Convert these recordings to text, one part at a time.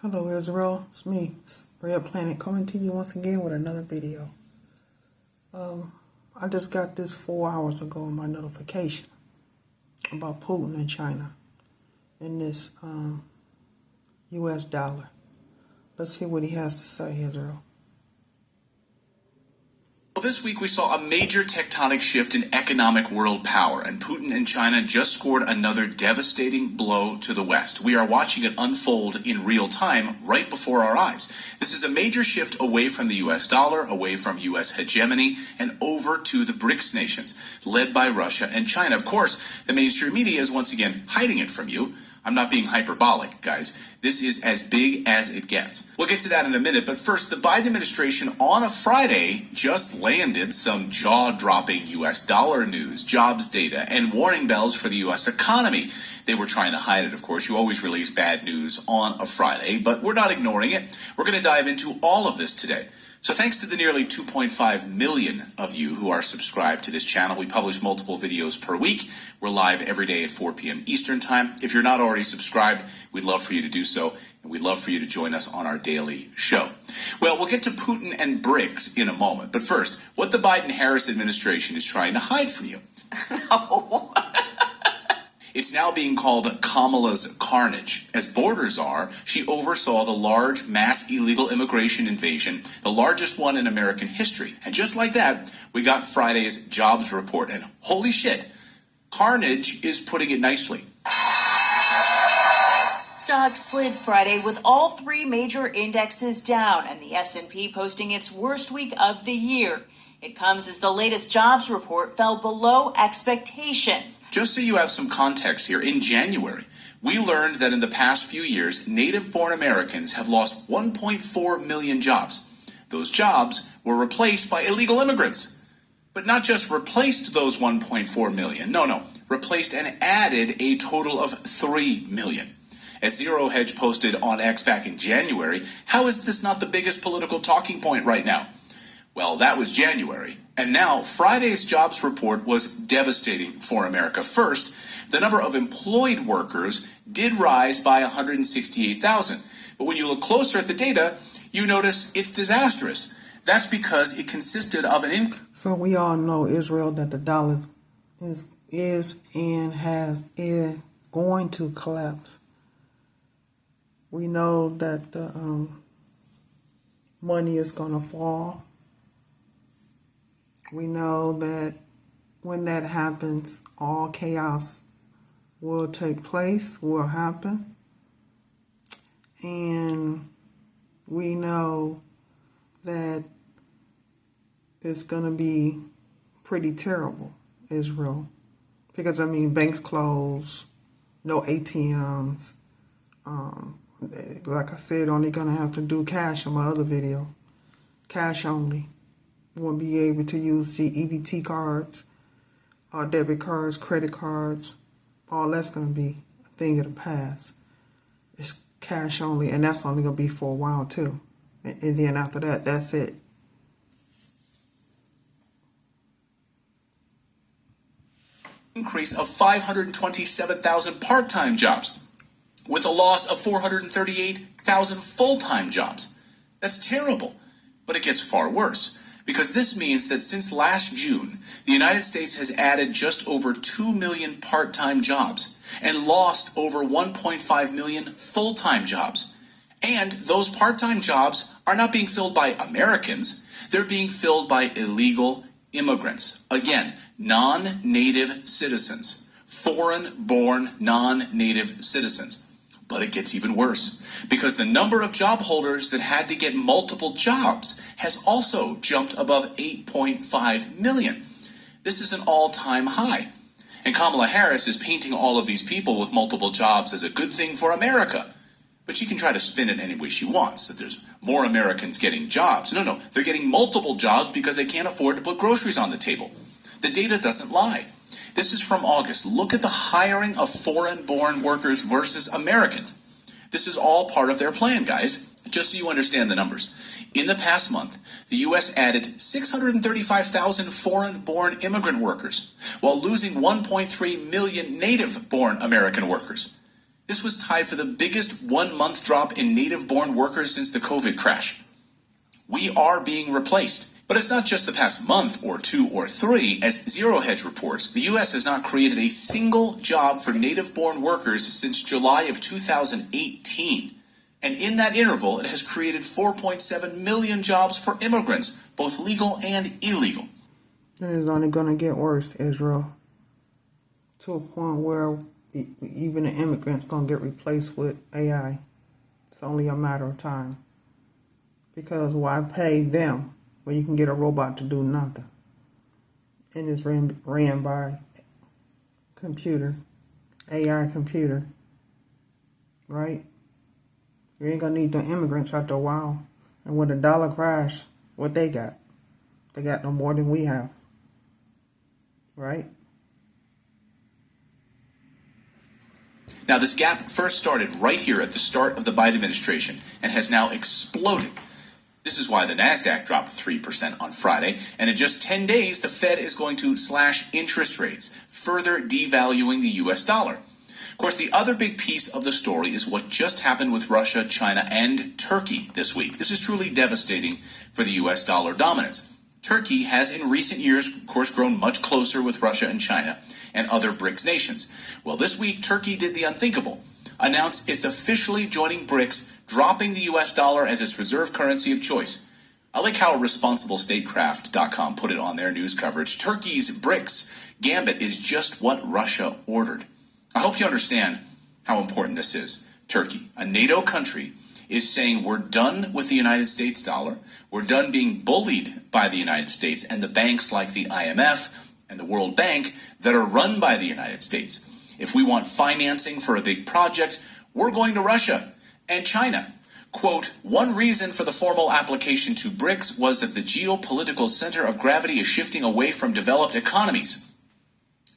Hello Israel, it's me, Red Planet, coming to you once again with another video. I just got this 4 hours ago in my notification about Putin and China and this US dollar. Let's hear what he has to say, Israel. Well, this week we saw a major tectonic shift in economic world power, and Putin and China just scored another devastating blow to the West. We are watching it unfold in real time right before our eyes. This is a major shift away from the US dollar, away from US hegemony, and over to the BRICS nations, led by Russia and China. Of course, the mainstream media is once again hiding it from you. I'm not being hyperbolic, guys. This is as big as it gets. We'll get to that in a minute, but first, the Biden administration on a Friday just landed some jaw-dropping US dollar news, jobs data, and warning bells for the US economy. They were trying to hide it, of course. You always release bad news on a Friday, but we're not ignoring it. We're going to dive into all of this today. So thanks to the nearly 2.5 million of you who are subscribed to this channel. We publish multiple videos per week. We're live every day at 4 p.m. Eastern Time. If you're not already subscribed, we'd love for you to do so, and we'd love for you to join us on our daily show. Well, we'll get to Putin and BRICS in a moment, but first, what the Biden-Harris administration is trying to hide from you. No. It's now being called Kamala's carnage. As border czar, she oversaw the large mass illegal immigration invasion, the largest one in American history. And just like that, we got Friday's jobs report. And holy shit, carnage is putting it nicely. Stocks slid Friday with all three major indexes down and the S&P posting its worst week of the year. It comes as the latest jobs report fell below expectations. Just so you have some context here, in January, we learned that in the past few years, native-born Americans have lost 1.4 million jobs. Those jobs were replaced by illegal immigrants. But not just replaced those 1.4 million, no, replaced and added a total of 3 million. As Zero Hedge posted on X back in January, how is this not the biggest political talking point right now? Well, that was January, and now Friday's jobs report was devastating for America. First, the number of employed workers did rise by 168,000, but when you look closer at the data, you notice it's disastrous. That's because it consisted of an increase. So we all know, Israel, that the dollar is going to collapse. We know that the money is going to fall. We know that when that happens, all chaos will take place, will happen. And we know that it's going to be pretty terrible, Israel. Because, banks close, no ATMs. Like I said, only going to have to do cash in my other video. Cash only. You won't be able to use the EBT cards, debit cards, credit cards. All that's going to be a thing of the past. It's cash only, and that's only going to be for a while too. And then after that, that's it. Increase of 527,000 part-time jobs, with a loss of 438,000 full-time jobs. That's terrible, but it gets far worse. Because this means that since last June, the United States has added just over 2 million part-time jobs and lost over 1.5 million full-time jobs. And those part-time jobs are not being filled by Americans, they're being filled by illegal immigrants. Again, non-native citizens, foreign-born non-native citizens. But it gets even worse, because the number of job holders that had to get multiple jobs has also jumped above 8.5 million. This is an all-time high. And Kamala Harris is painting all of these people with multiple jobs as a good thing for America. But she can try to spin it any way she wants, that there's more Americans getting jobs. No, they're getting multiple jobs because they can't afford to put groceries on the table. The data doesn't lie. This is from August. Look at the hiring of foreign-born workers versus Americans. This is all part of their plan, guys. Just so you understand the numbers. In the past month, the U.S. added 635,000 foreign-born immigrant workers, while losing 1.3 million native-born American workers. This was tied for the biggest one-month drop in native-born workers since the COVID crash. We are being replaced. But it's not just the past month or two or three. As Zero Hedge reports, the U.S. has not created a single job for native-born workers since July of 2018. And in that interval, it has created 4.7 million jobs for immigrants, both legal and illegal. And it's only going to get worse, Israel, to a point where even the immigrants going to get replaced with AI. It's only a matter of time. Because why pay them when you can get a robot to do nothing? And it's ran by computer, AI computer, right? You ain't gonna need the immigrants after a while. And when the dollar crash, what they got? They got no more than we have, right? Now, this gap first started right here at the start of the Biden administration and has now exploded. This is why the NASDAQ dropped 3% on Friday, and in just 10 days, the Fed is going to slash interest rates, further devaluing the U.S. dollar. Of course, the other big piece of the story is what just happened with Russia, China, and Turkey this week. This is truly devastating for the U.S. dollar dominance. Turkey has in recent years, of course, grown much closer with Russia and China and other BRICS nations. Well, this week, Turkey did the unthinkable, announced it's officially joining BRICS, dropping the U.S. dollar as its reserve currency of choice. I like how ResponsibleStatecraft.com put it on their news coverage. Turkey's BRICS gambit is just what Russia ordered. I hope you understand how important this is. Turkey, a NATO country, is saying we're done with the United States dollar. We're done being bullied by the United States and the banks like the IMF and the World Bank that are run by the United States. If we want financing for a big project, we're going to Russia and China. Quote, one reason for the formal application to BRICS was that the geopolitical center of gravity is shifting away from developed economies.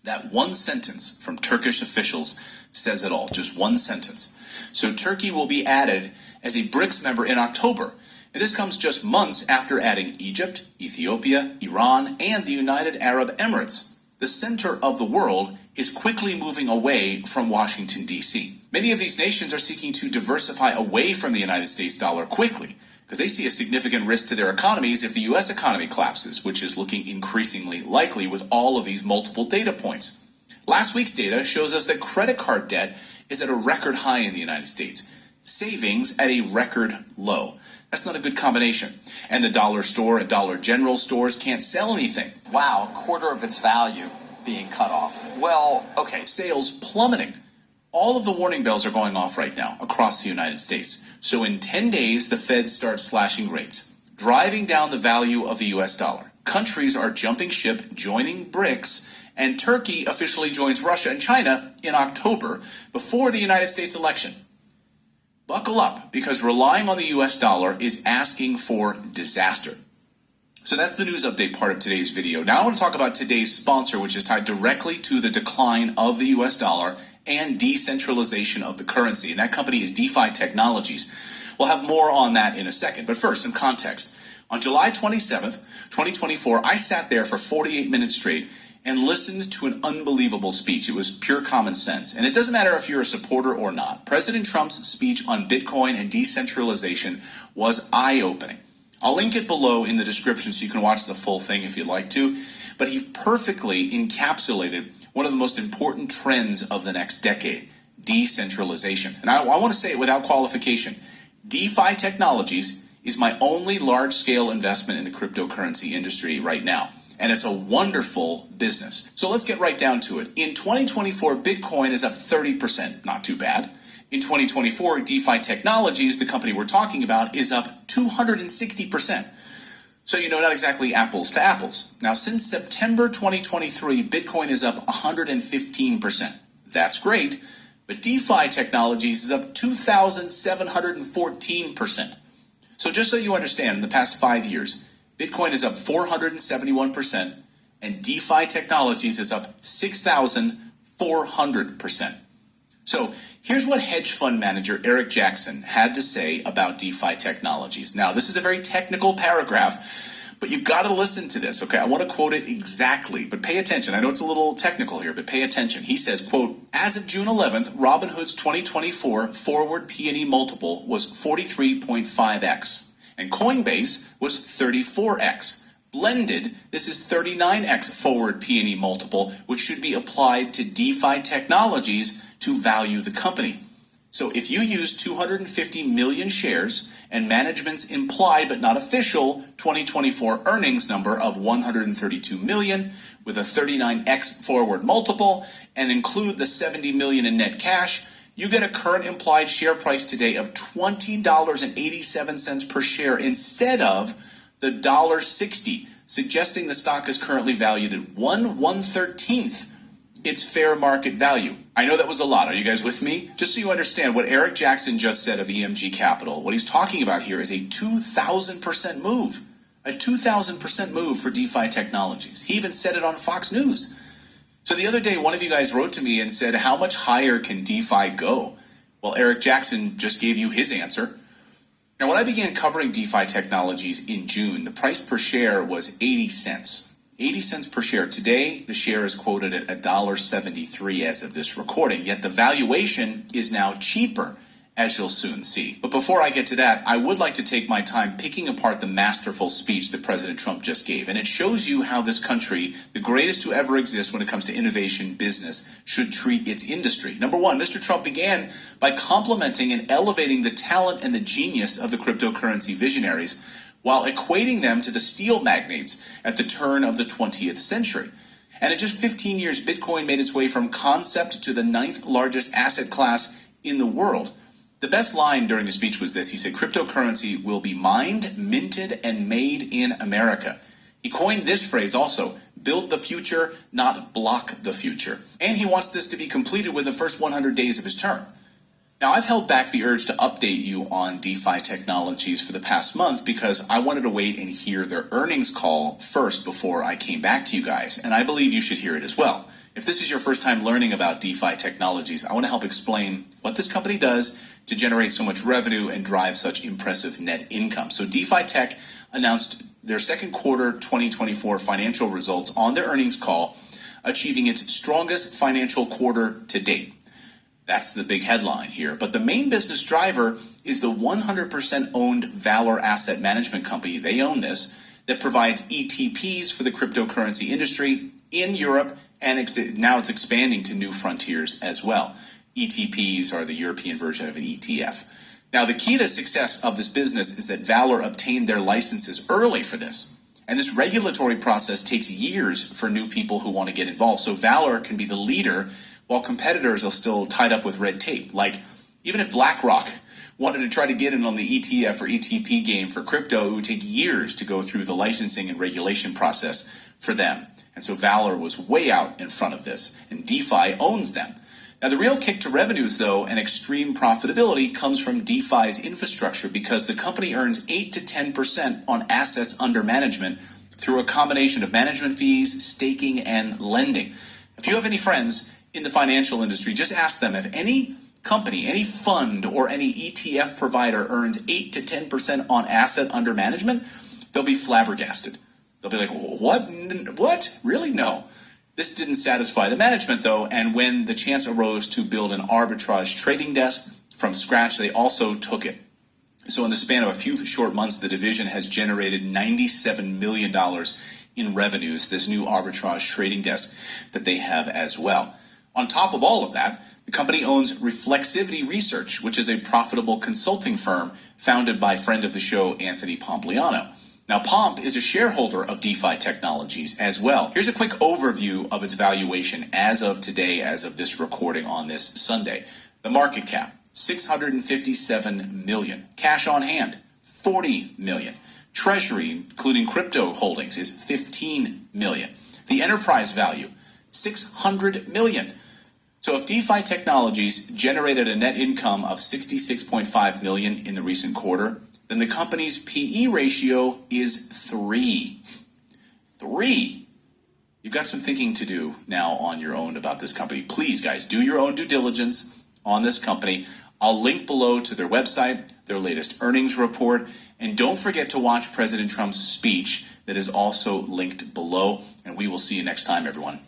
That one sentence from Turkish officials says it all, just one sentence. So Turkey will be added as a BRICS member in October. And this comes just months after adding Egypt, Ethiopia, Iran, and the United Arab Emirates. The center of the world is quickly moving away from Washington, D.C. Many of these nations are seeking to diversify away from the United States dollar quickly because they see a significant risk to their economies if the U.S. economy collapses, which is looking increasingly likely with all of these multiple data points. Last week's data shows us that credit card debt is at a record high in the United States, savings at a record low. That's not a good combination. And the dollar store and Dollar General stores can't sell anything. Wow, a quarter of its value being cut off. Well, okay. Sales plummeting. All of the warning bells are going off right now across the United States. So in 10 days, the Fed starts slashing rates, driving down the value of the U.S. dollar. Countries are jumping ship, joining BRICS, and Turkey officially joins Russia and China in October before the United States election. Buckle up, because relying on the U.S. dollar is asking for disaster. So that's the news update part of today's video. Now I want to talk about today's sponsor, which is tied directly to the decline of the U.S. dollar and decentralization of the currency. And that company is DeFi Technologies. We'll have more on that in a second. But first, some context. On July 27th, 2024, I sat there for 48 minutes straight and listened to an unbelievable speech. It was pure common sense. And it doesn't matter if you're a supporter or not. President Trump's speech on Bitcoin and decentralization was eye-opening. I'll link it below in the description so you can watch the full thing if you'd like to. But he perfectly encapsulated one of the most important trends of the next decade, decentralization. And I want to say it without qualification. DeFi Technologies is my only large-scale investment in the cryptocurrency industry right now. And it's a wonderful business. So let's get right down to it. In 2024, Bitcoin is up 30%, not too bad. In 2024, DeFi Technologies, the company we're talking about, is up 260%. So, not exactly apples to apples. Now, since September 2023, Bitcoin is up 115%. That's great, but DeFi Technologies is up 2,714%. So just so you understand, in the past 5 years, Bitcoin is up 471%, and DeFi Technologies is up 6,400%. So here's what hedge fund manager Eric Jackson had to say about DeFi Technologies. Now, this is a very technical paragraph, But you've got to listen to this, okay? I want to quote it exactly, but pay attention. I know it's a little technical here, but pay attention. He says, quote, as of June 11th, Robinhood's 2024 forward P/E multiple was 43.5x, and Coinbase was 34x. Blended, this is 39x forward P/E multiple, which should be applied to DeFi Technologies to value the company. So if you use 250 million shares and management's implied but not official 2024 earnings number of 132 million with a 39x forward multiple and include the 70 million in net cash, you get a current implied share price today of $20.87 per share instead of the $1.60, suggesting the stock is currently valued at 1/113th its fair market value. I know that was a lot. Are you guys with me? Just so you understand what Eric Jackson just said of EMG Capital, what he's talking about here is a 2,000% move. A 2,000% move for DeFi Technologies. He even said it on Fox News. So the other day, one of you guys wrote to me and said, how much higher can DeFi go? Well, Eric Jackson just gave you his answer. Now, when I began covering DeFi Technologies in June, the price per share was 80 cents. 80 cents per share. Today, the share is quoted at $1.73 as of this recording, yet the valuation is now cheaper, as you'll soon see. But before I get to that, I would like to take my time picking apart the masterful speech that President Trump just gave. And it shows you how this country, the greatest to ever exist when it comes to innovation business, should treat its industry. Number one, Mr. Trump began by complimenting and elevating the talent and the genius of the cryptocurrency visionaries, while equating them to the steel magnates at the turn of the 20th century. And in just 15 years, Bitcoin made its way from concept to the 9th largest asset class in the world. The best line during the speech was this. He said, cryptocurrency will be mined, minted, and made in America. He coined this phrase also, build the future, not block the future. And he wants this to be completed within the first 100 days of his term. Now, I've held back the urge to update you on DeFi Technologies for the past month because I wanted to wait and hear their earnings call first before I came back to you guys, and I believe you should hear it as well. If this is your first time learning about DeFi Technologies, I want to help explain what this company does to generate so much revenue and drive such impressive net income. So DeFi Tech announced their second quarter 2024 financial results on their earnings call, achieving its strongest financial quarter to date. That's the big headline here. But the main business driver is the 100% owned Valor Asset Management Company. They own this, that provides ETPs for the cryptocurrency industry in Europe, and now it's expanding to new frontiers as well. ETPs are the European version of an ETF. Now, the key to success of this business is that Valor obtained their licenses early for this. And this regulatory process takes years for new people who want to get involved. So Valor can be the leader while competitors are still tied up with red tape. Like, even if BlackRock wanted to try to get in on the ETF or ETP game for crypto, it would take years to go through the licensing and regulation process for them. And so Valor was way out in front of this, and DeFi owns them. Now, the real kick to revenues, though, and extreme profitability comes from DeFi's infrastructure because the company earns 8 to 10% on assets under management through a combination of management fees, staking, and lending. If you have any friends in the financial industry, just ask them if any company, any fund, or any ETF provider earns 8 to 10% on asset under management, they'll be flabbergasted. They'll be like, what? What? Really? No. This didn't satisfy the management, though, and when the chance arose to build an arbitrage trading desk from scratch, they also took it. So in the span of a few short months, the division has generated $97 million in revenues, this new arbitrage trading desk that they have as well. On top of all of that, the company owns Reflexivity Research, which is a profitable consulting firm founded by friend of the show, Anthony Pompliano. Now, Pomp is a shareholder of DeFi Technologies as well. Here's a quick overview of its valuation as of today, as of this recording on this Sunday. The market cap, $657 million. Cash on hand, $40 million. Treasury, including crypto holdings, is $15 million. The enterprise value, $600 million. So if DeFi Technologies generated a net income of $66.5 million in the recent quarter, then the company's PE ratio is 3. 3. You've got some thinking to do now on your own about this company. Please, guys, do your own due diligence on this company. I'll link below to their website, their latest earnings report, and don't forget to watch President Trump's speech that is also linked below. And we will see you next time, everyone.